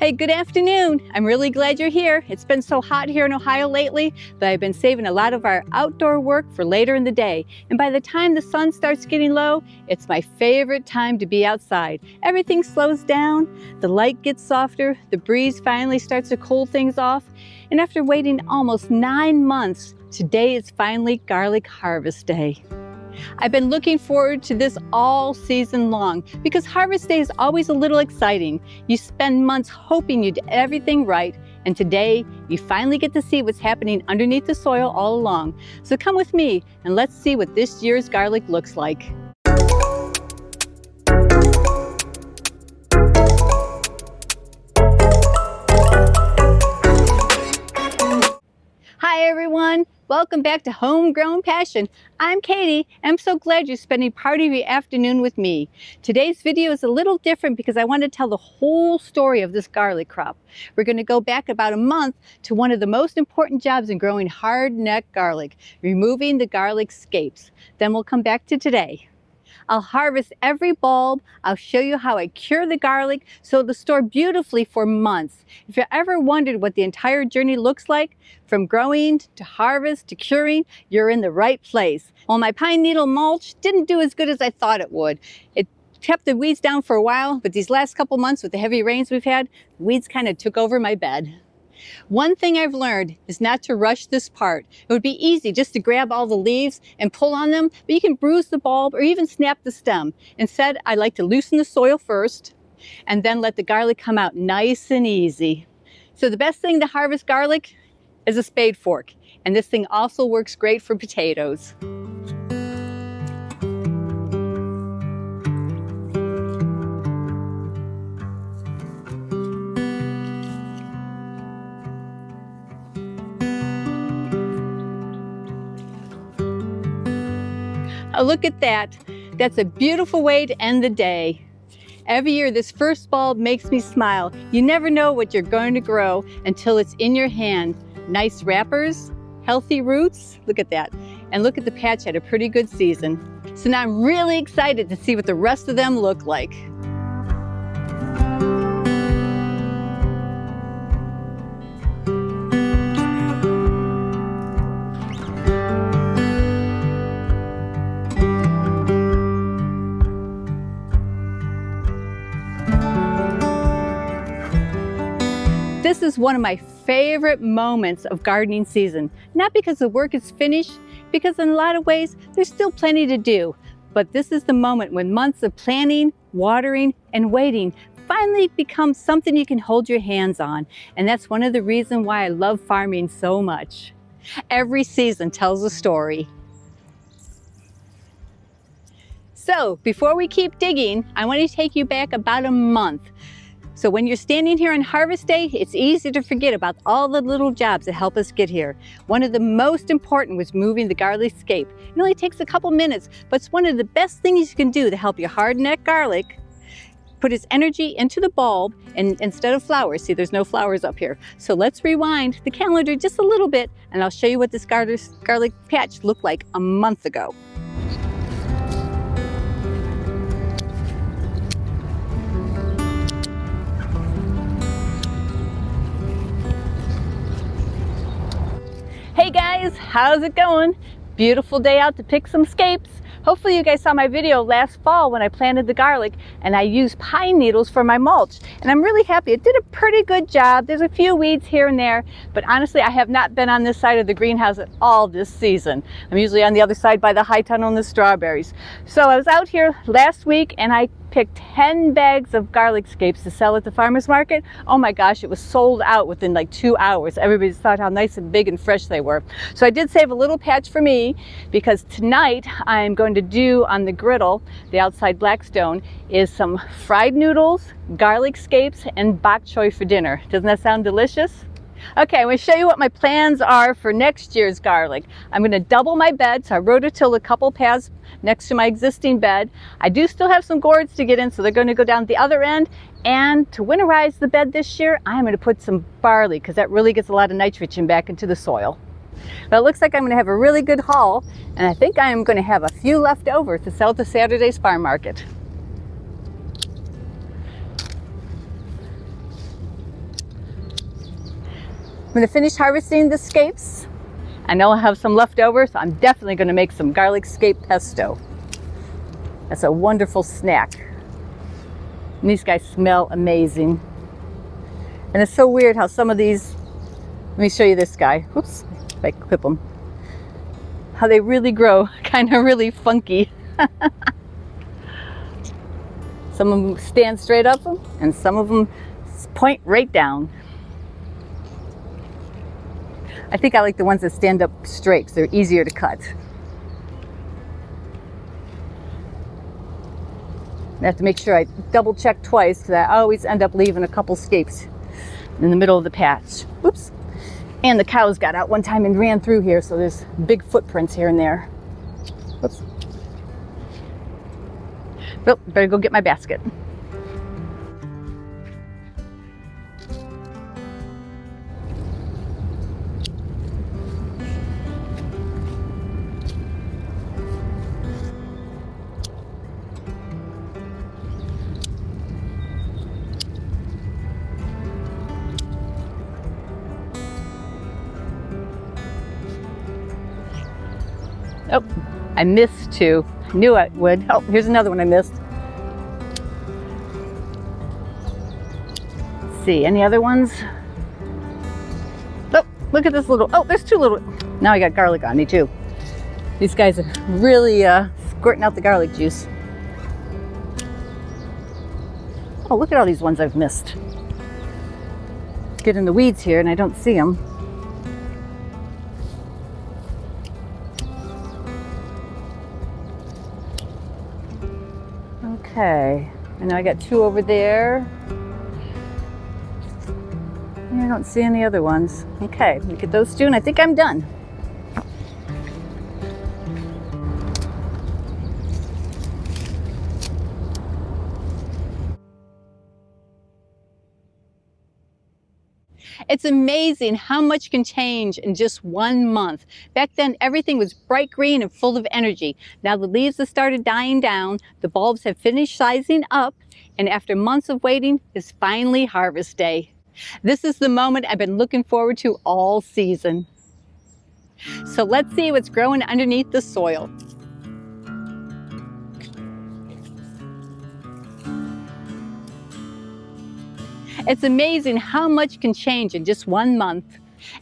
Hey, good afternoon. I'm really glad you're here. It's been so hot here in Ohio lately that I've been saving a lot of our outdoor work for later in the day. And by the time the sun starts getting low, it's my favorite time to be outside. Everything slows down, the light gets softer, the breeze finally starts to cool things off. And after waiting almost 9 months, today is finally garlic harvest day. I've been looking forward to this all season long because harvest day is always a little exciting. You spend months hoping you did everything right, and today you finally get to see what's happening underneath the soil all along. So come with me and let's see what this year's garlic looks like. Hi everyone, welcome back to Homegrown Passion. I'm Katie, and I'm so glad you're spending part of your afternoon with me. Today's video is a little different because I want to tell the whole story of this garlic crop. We're going to go back about a month to one of the most important jobs in growing hardneck garlic, removing the garlic scapes. Then we'll come back to today. I'll harvest every bulb. I'll show you how I cure the garlic so it'll store beautifully for months. If you ever wondered what the entire journey looks like, from growing to harvest to curing, you're in the right place. Well, my pine needle mulch didn't do as good as I thought it would. It kept the weeds down for a while, but these last couple months with the heavy rains we've had, weeds kind of took over my bed. One thing I've learned is not to rush this part. It would be easy just to grab all the leaves and pull on them, but you can bruise the bulb or even snap the stem. Instead, I like to loosen the soil first and then let the garlic come out nice and easy. So the best thing to harvest garlic is a spade fork, and this thing also works great for potatoes. Oh, look at that. That's a beautiful way to end the day. Every year, this first bulb makes me smile. You never know what you're going to grow until it's in your hand. Nice wrappers, healthy roots. Look at that. And look at the patch had a pretty good season. So now I'm really excited to see what the rest of them look like. This is one of my favorite moments of gardening season, not because the work is finished, because in a lot of ways there's still plenty to do. But this is the moment when months of planning, watering, and waiting finally become something you can hold your hands on. And that's one of the reasons why I love farming so much. Every season tells a story. So before we keep digging, I want to take you back about a month. So when you're standing here on harvest day, it's easy to forget about all the little jobs that help us get here. One of the most important was moving the garlic scape. It only takes a couple minutes, but it's one of the best things you can do to help your hardneck garlic put its energy into the bulb and instead of flowers. See, there's no flowers up here. So let's rewind the calendar just a little bit and I'll show you what this garlic patch looked like a month ago. Hey guys, how's it going? Beautiful day out to pick some scapes. Hopefully you guys saw my video last fall when I planted the garlic and I used pine needles for my mulch. And I'm really happy. It did a pretty good job. There's a few weeds here and there, but honestly, I have not been on this side of the greenhouse at all this season. I'm usually on the other side by the high tunnel and the strawberries. So I was out here last week and I picked 10 bags of garlic scapes to sell at the farmer's market. Oh my gosh, it was sold out within like 2 hours. Everybody thought how nice and big and fresh they were. So I did save a little patch for me because tonight I'm going to do on the griddle, the outside Blackstone, is some fried noodles, garlic scapes, and bok choy for dinner. Doesn't that sound delicious? Okay, I'm going to show you what my plans are for next year's garlic. I'm going to double my bed, so I rototilled a couple paths next to my existing bed. I do still have some gourds to get in, so they're going to go down the other end. And to winterize the bed this year, I'm going to put some barley because that really gets a lot of nitrogen back into the soil. But it looks like I'm going to have a really good haul, and I think I am going to have a few left over to sell to Saturday's farm market. going to finish harvesting the scapes. I know I have some left over, so I'm definitely going to make some garlic scape pesto. That's a wonderful snack. And these guys smell amazing. And it's so weird how some of these, let me show you this guy. Oops, if I clip them. How they really grow, kind of really funky. Some of them stand straight up and some of them point right down. I think I like the ones that stand up straight because they're easier to cut. I have to make sure I double check twice because I always end up leaving a couple scapes in the middle of the patch. Whoops. And the cows got out one time and ran through here, so there's big footprints here and there. Whoops. Well, better go get my basket. Oh, I missed two. Knew I would. Oh, here's another one I missed. Let's see, any other ones? Oh, look at this little, oh, there's two little, now I got garlic on me too. These guys are really squirting out the garlic juice. Oh, look at all these ones I've missed. Get in the weeds here and I don't see them. Okay, I know I got two over there. I don't see any other ones. Okay, look at those two and I think I'm done. It's amazing how much can change in just 1 month. Back then, everything was bright green and full of energy. Now the leaves have started dying down, the bulbs have finished sizing up, and after months of waiting, it's finally harvest day. This is the moment I've been looking forward to all season. So let's see what's growing underneath the soil. It's amazing how much can change in just 1 month.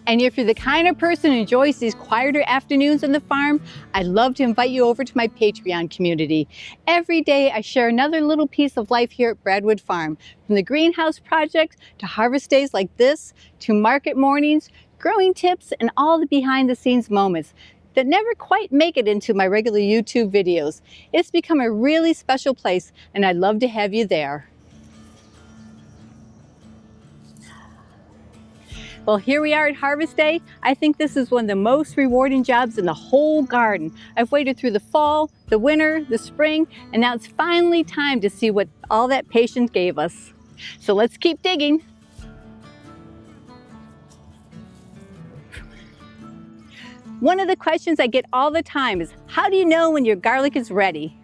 And if you're the kind of person who enjoys these quieter afternoons on the farm, I'd love to invite you over to my Patreon community. Every day I share another little piece of life here at Bradwood Farm, from the greenhouse project to harvest days like this, to market mornings, growing tips, and all the behind the scenes moments that never quite make it into my regular YouTube videos. It's become a really special place and I'd love to have you there. Well, here we are at harvest day. I think this is one of the most rewarding jobs in the whole garden. I've waited through the fall, the winter, the spring, and now it's finally time to see what all that patience gave us. So let's keep digging. One of the questions I get all the time is, how do you know when your garlic is ready?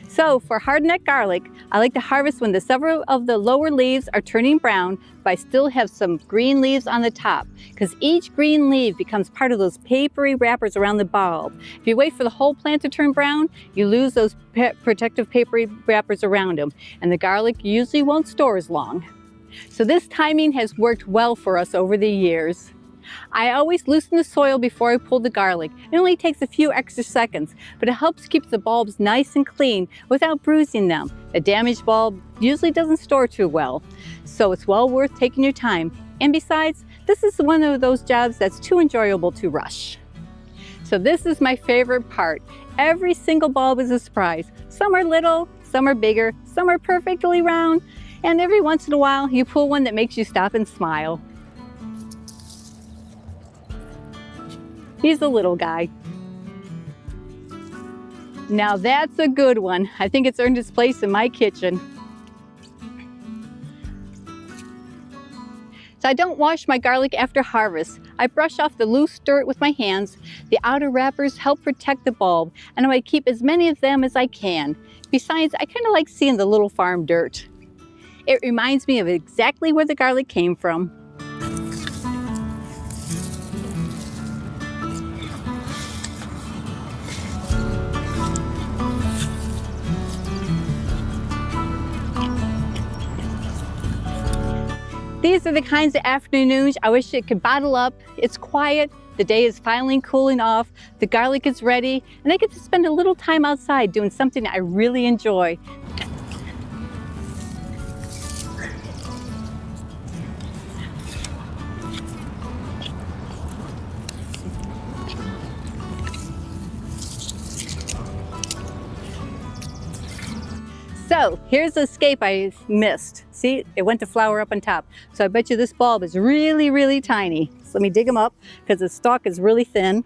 So for hardneck garlic, I like to harvest when several of the lower leaves are turning brown, but I still have some green leaves on the top, because each green leaf becomes part of those papery wrappers around the bulb. If you wait for the whole plant to turn brown, you lose those protective papery wrappers around them, and the garlic usually won't store as long. So this timing has worked well for us over the years. I always loosen the soil before I pull the garlic. It only takes a few extra seconds, but it helps keep the bulbs nice and clean without bruising them. A damaged bulb usually doesn't store too well, so it's well worth taking your time. And besides, this is one of those jobs that's too enjoyable to rush. So this is my favorite part. Every single bulb is a surprise. Some are little, some are bigger, some are perfectly round, and every once in a while you pull one that makes you stop and smile. He's a little guy. Now that's a good one. I think it's earned its place in my kitchen. So I don't wash my garlic after harvest. I brush off the loose dirt with my hands. The outer wrappers help protect the bulb, and I keep as many of them as I can. Besides, I kind of like seeing the little farm dirt. It reminds me of exactly where the garlic came from. These are the kinds of afternoons I wish it could bottle up. It's quiet, the day is finally cooling off, the garlic is ready, and I get to spend a little time outside doing something I really enjoy. So here's the scape I missed. See, it went to flower up on top. So I bet you this bulb is really, really tiny. So let me dig them up because the stalk is really thin.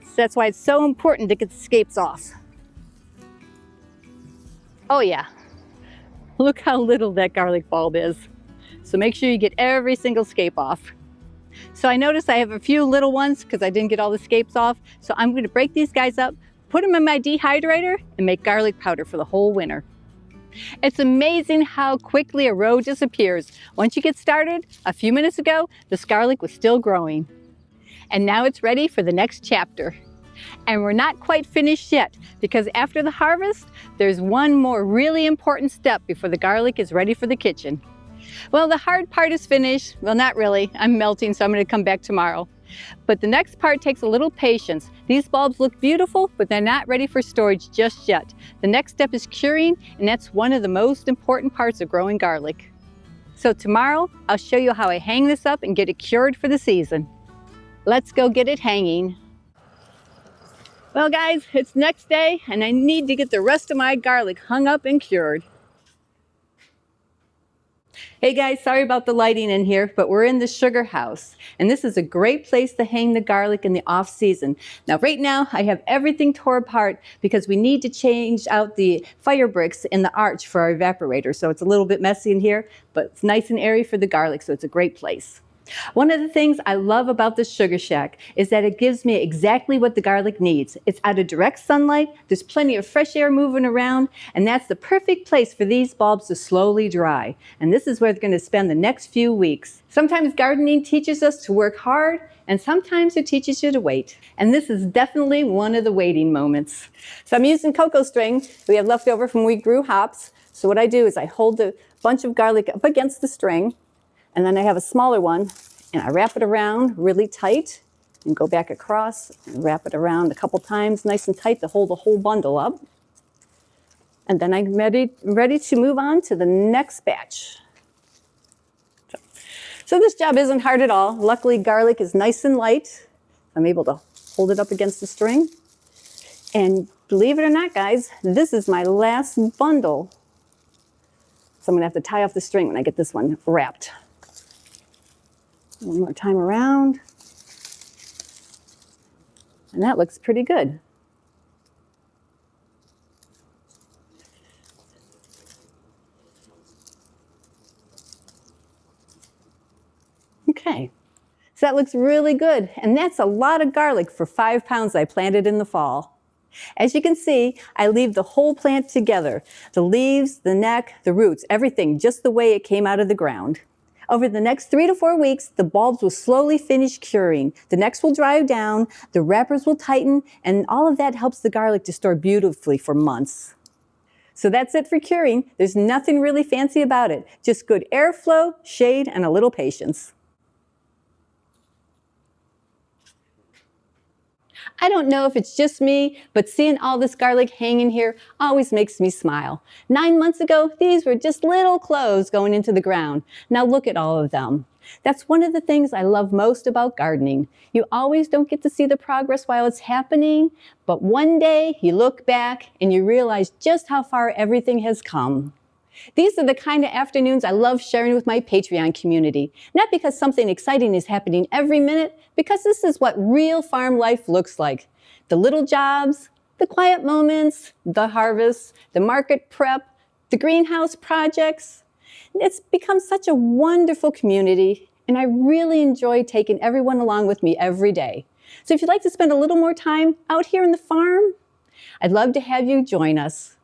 So that's why it's so important to get the scapes off. Oh yeah, look how little that garlic bulb is. So make sure you get every single scape off. So I noticed I have a few little ones because I didn't get all the scapes off. So I'm going to break these guys up, put them in my dehydrator, and make garlic powder for the whole winter. It's amazing how quickly a row disappears. Once you get started, a few minutes ago, this garlic was still growing. And now it's ready for the next chapter. And we're not quite finished yet, because after the harvest, there's one more really important step before the garlic is ready for the kitchen. Well, the hard part is finished. Well, not really. I'm melting, so I'm going to come back tomorrow. But the next part takes a little patience. These bulbs look beautiful, but they're not ready for storage just yet. The next step is curing, and that's one of the most important parts of growing garlic. So tomorrow, I'll show you how I hang this up and get it cured for the season. Let's go get it hanging. Well guys, it's next day, and I need to get the rest of my garlic hung up and cured. Hey guys, sorry about the lighting in here, but we're in the sugar house, and this is a great place to hang the garlic in the off season. Now right now I have everything tore apart because we need to change out the fire bricks in the arch for our evaporator, so it's a little bit messy in here, but it's nice and airy for the garlic, so it's a great place. One of the things I love about this sugar shack is that it gives me exactly what the garlic needs. It's out of direct sunlight, there's plenty of fresh air moving around, and that's the perfect place for these bulbs to slowly dry. And this is where they're going to spend the next few weeks. Sometimes gardening teaches us to work hard, and sometimes it teaches you to wait. And this is definitely one of the waiting moments. So I'm using cocoa string we have left over from when we grew hops. So what I do is I hold a bunch of garlic up against the string, and then I have a smaller one, and I wrap it around really tight and go back across and wrap it around a couple times nice and tight to hold the whole bundle up. And then I'm ready to move on to the next batch. So this job isn't hard at all. Luckily, garlic is nice and light. I'm able to hold it up against the string. And believe it or not, guys, this is my last bundle. So I'm gonna have to tie off the string when I get this one wrapped. One more time around. And that looks pretty good. Okay, so that looks really good. And that's a lot of garlic for 5 pounds I planted in the fall. As you can see, I leave the whole plant together. The leaves, the neck, the roots, everything just the way it came out of the ground. Over the next 3 to 4 weeks, the bulbs will slowly finish curing. The necks will dry down, the wrappers will tighten, and all of that helps the garlic to store beautifully for months. So that's it for curing. There's nothing really fancy about it. Just good airflow, shade, and a little patience. I don't know if it's just me, but seeing all this garlic hanging here always makes me smile. 9 months ago, these were just little cloves going into the ground. Now look at all of them. That's one of the things I love most about gardening. You always don't get to see the progress while it's happening, but one day you look back and you realize just how far everything has come. These are the kind of afternoons I love sharing with my Patreon community. Not because something exciting is happening every minute, because this is what real farm life looks like. The little jobs, the quiet moments, the harvest, the market prep, the greenhouse projects. It's become such a wonderful community, and I really enjoy taking everyone along with me every day. So if you'd like to spend a little more time out here in the farm, I'd love to have you join us.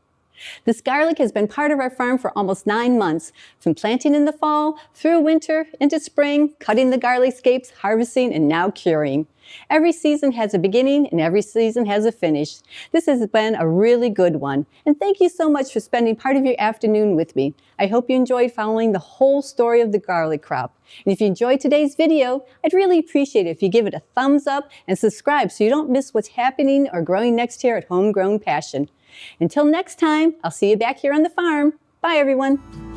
This garlic has been part of our farm for almost 9 months, from planting in the fall, through winter, into spring, cutting the garlic scapes, harvesting, and now curing. Every season has a beginning and every season has a finish. This has been a really good one, and thank you so much for spending part of your afternoon with me. I hope you enjoyed following the whole story of the garlic crop. And if you enjoyed today's video, I'd really appreciate it if you give it a thumbs up and subscribe so you don't miss what's happening or growing next year at Homegrown Passion. Until next time, I'll see you back here on the farm. Bye, everyone.